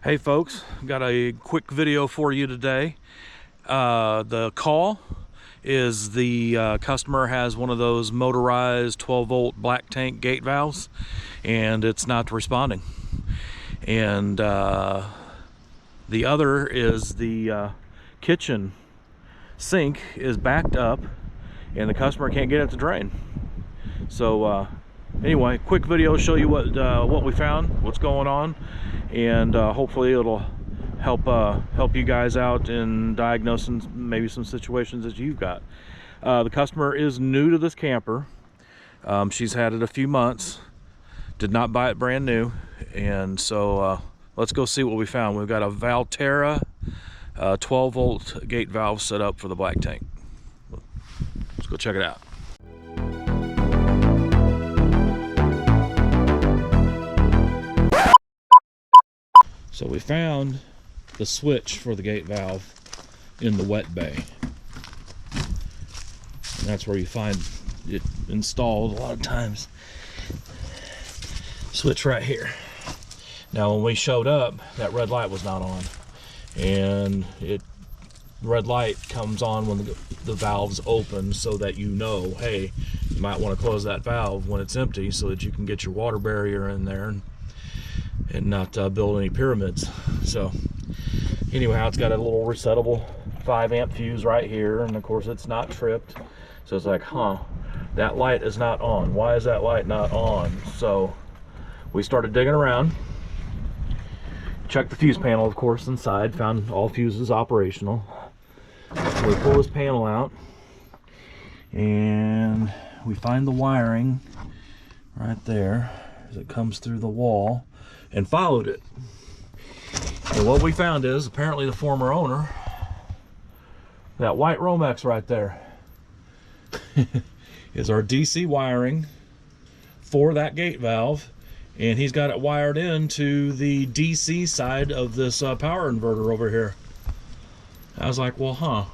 Hey folks, got a quick video for you today. The call is the customer has one of those motorized 12-volt black tank gate valves and it's not responding. And the other is the kitchen sink is backed up and the customer can't get it to drain. So anyway, quick video, show you what we found, what's going on, and hopefully it'll help you guys out in diagnosing maybe some situations that you've got. The customer is new to this camper. She's had it a few months, did not buy it brand new, and so let's go see what we found. We've got a Valterra 12-volt gate valve set up for the black tank. Let's go check it out. So we found the switch for the gate valve in the wet bay. And that's where you find it installed a lot of times. Switch right here. Now when we showed up, that red light was not on. And red light comes on when the valve's open, so that you know, hey, you might want to close that valve when it's empty so that you can get your water barrier in there and not build any pyramids. So anyhow, it's got a little resettable 5-amp fuse right here, and of course it's not tripped. So it's like, that light is not on. Why is that light not on? So we started digging around, checked the fuse panel, of course, inside, found all fuses operational. So we pull this panel out and we find the wiring right there as it comes through the wall, and followed it. And what we found is, apparently the former owner, that white Romex right there is our DC wiring for that gate valve, and he's got it wired into the DC side of this power inverter over here. I was like, well,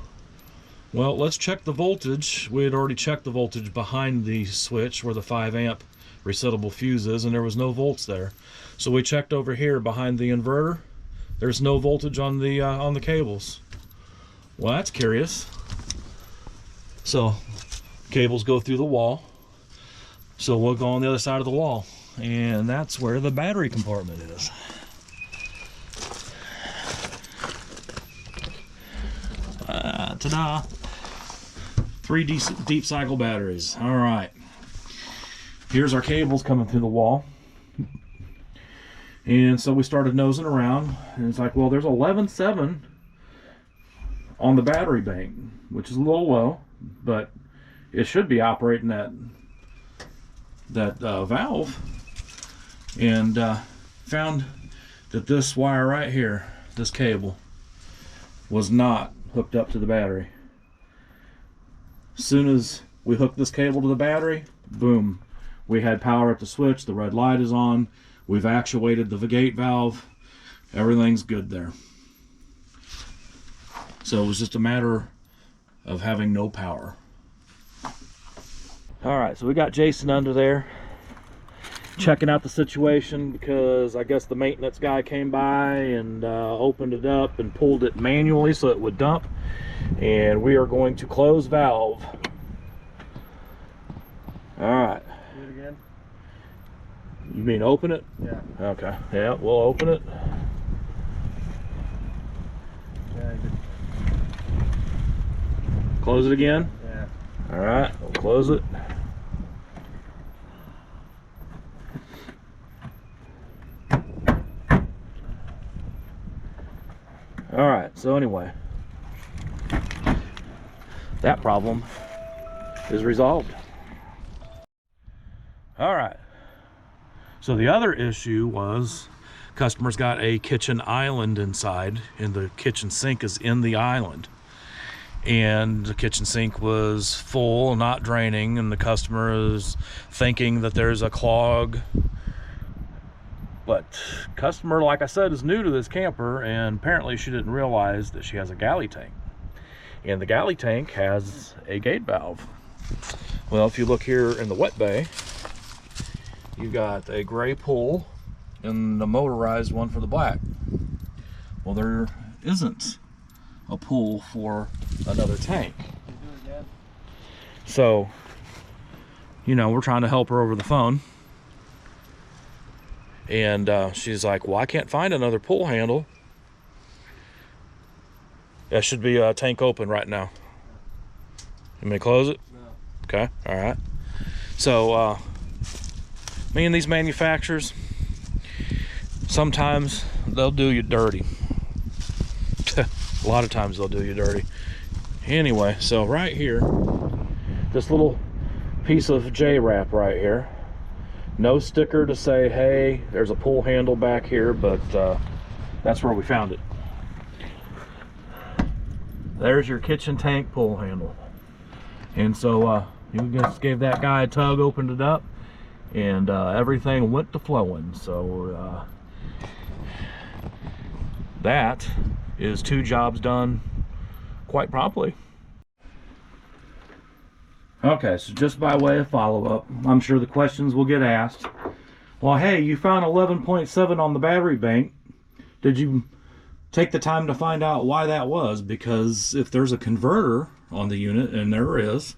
let's check the voltage. We had already checked the voltage behind the switch where the 5-amp resettable fuse is, and there was no volts there. So we checked over here behind the inverter. There's no voltage on the cables. Well, that's curious. So cables go through the wall. So we'll go on the other side of the wall, and that's where the battery compartment is. Ta-da! 3 deep cycle batteries. All right. Here's our cables coming through the wall. And so we started nosing around, and it's like, well, there's 11.7 on the battery bank, which is a little low, but it should be operating that valve. And found that this wire right here, this cable, was not hooked up to the battery. As soon as we hooked this cable to the battery, boom, we had power at the switch. The red light is on. We've actuated the gate valve. Everything's good there. So it was just a matter of having no power. All right, so we got Jason under there checking out the situation, because I guess the maintenance guy came by and opened it up and pulled it manually so it would dump. And we are going to close valve. All right. Do it again. You mean open it? Yeah. Okay. Yeah, we'll open it. Yeah, good. Close it again? Yeah. All right, we'll close it. All right, so anyway, that problem is resolved. All right. So the other issue was customers got a kitchen island inside, and the kitchen sink is in the island. And the kitchen sink was full, not draining, and the customer is thinking that there's a clog. But customer, like I said, is new to this camper, and apparently she didn't realize that she has a galley tank. And the galley tank has a gate valve. Well, if you look here in the wet bay, you've got a gray pull and the motorized one for the black. Well, there isn't a pull for another tank. So, you know, we're trying to help her over the phone. And she's like, well, I can't find another pull handle. That should be a tank open right now. You may close it? No. Okay, all right. So, me and these manufacturers, sometimes they'll do you dirty. A lot of times they'll do you dirty. Anyway, so right here, this little piece of J-wrap right here. No sticker to say, hey, there's a pull handle back here, but that's where we found it. There's your kitchen tank pull handle. And so you just gave that guy a tug, opened it up, and everything went to flowing. So that is 2 jobs done quite promptly. Okay, so just by way of follow-up, I'm sure the questions will get asked. Well, hey, you found 11.7 on the battery bank. Did you take the time to find out why that was? Because if there's a converter on the unit, and there is,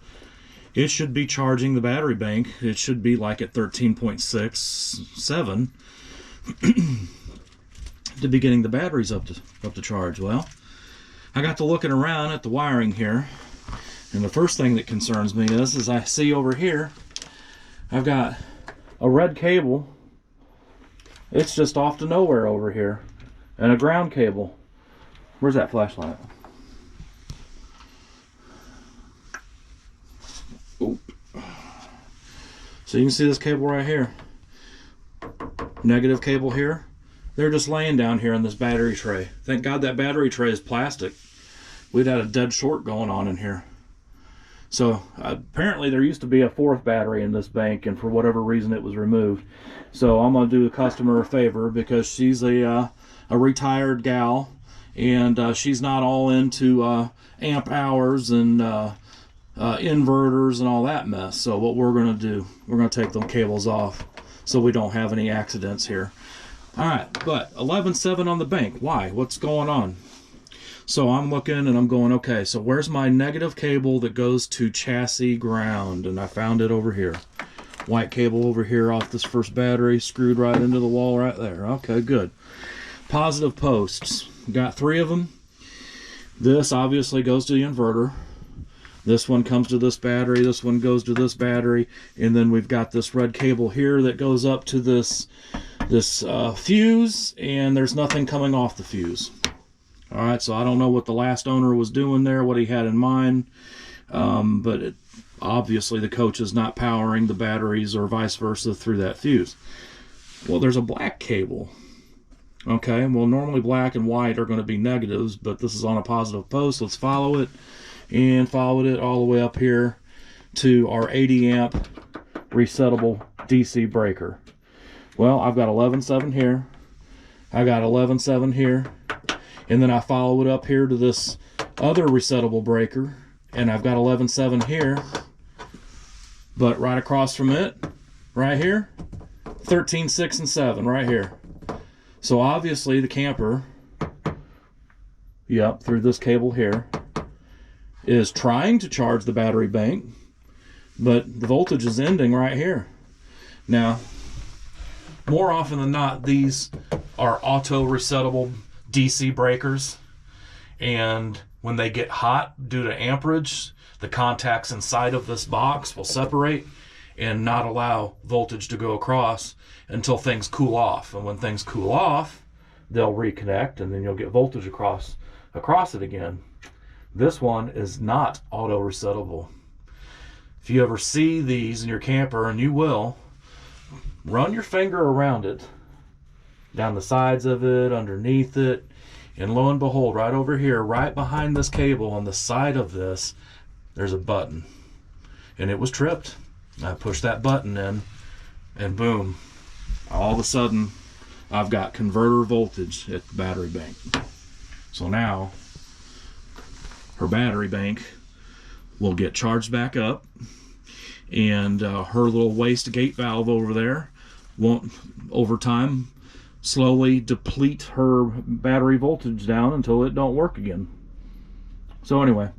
it should be charging the battery bank. It should be like at 13.67 to be getting the batteries up to charge. Well, I got to looking around at the wiring here. And the first thing that concerns me is I see over here, I've got a red cable. It's just off to nowhere over here. And a ground cable. Where's that flashlight? Oop. So you can see this cable right here. Negative cable here. They're just laying down here in this battery tray. Thank God that battery tray is plastic. We'd had a dead short going on in here. So apparently there used to be a 4th battery in this bank, and for whatever reason it was removed. So I'm going to do the customer a favor, because she's a retired gal, and she's not all into amp hours and inverters and all that mess. So what we're going to do, we're going to take them cables off so we don't have any accidents here. All right, but 11.7 on the bank. Why? What's going on? So I'm looking and I'm going, okay, so where's my negative cable that goes to chassis ground? And I found it over here. White cable over here off this first battery, screwed right into the wall right there. Okay, good. Positive posts. Got 3 of them. This obviously goes to the inverter. This one comes to this battery. This one goes to this battery. And then we've got this red cable here that goes up to this fuse, and there's nothing coming off the fuse. All right, so I don't know what the last owner was doing there, what he had in mind, but obviously the coach is not powering the batteries or vice versa through that fuse. Well, there's a black cable. Okay, well, normally black and white are going to be negatives, but this is on a positive post. Let's follow it, and followed it all the way up here to our 80 amp resettable DC breaker. Well, I've got 11.7 here. I got 11.7 here. And then I follow it up here to this other resettable breaker, and I've got 11.7 here. But right across from it, right here, 13.6 and 7 right here. So obviously the camper, yep, through this cable here, is trying to charge the battery bank, but the voltage is ending right here. Now, more often than not, these are auto resettable DC breakers, and when they get hot due to amperage, the contacts inside of this box will separate and not allow voltage to go across until things cool off. And when things cool off, they'll reconnect, and then you'll get voltage across it again. This one is not auto resettable. If you ever see these in your camper, and you will, run your finger around it, down the sides of it, underneath it, and lo and behold, right over here, right behind this cable on the side of this, there's a button. And it was tripped. I pushed that button in, and boom, all of a sudden, I've got converter voltage at the battery bank. So now, her battery bank will get charged back up, and her little waste gate valve over there won't, over time, slowly deplete her battery voltage down until it don't work again. So anyway,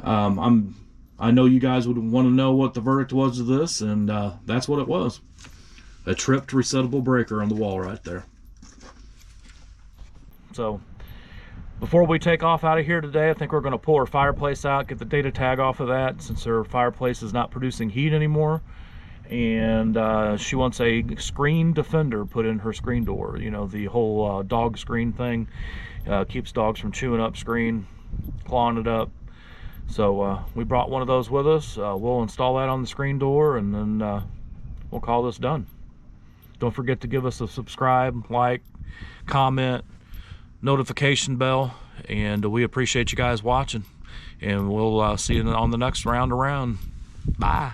I know you guys would want to know what the verdict was of this, and that's what it was. A tripped resettable breaker on the wall right there. So before we take off out of here today, I think we're going to pull her fireplace out, get the data tag off of that, since her fireplace is not producing heat anymore. And she wants a screen defender put in her screen door. You know, the whole dog screen thing keeps dogs from chewing up screen, clawing it up. So we brought one of those with us. We'll install that on the screen door, and then we'll call this done. Don't forget to give us a subscribe, like, comment, notification bell, and we appreciate you guys watching. And we'll see you on the next round around. Bye.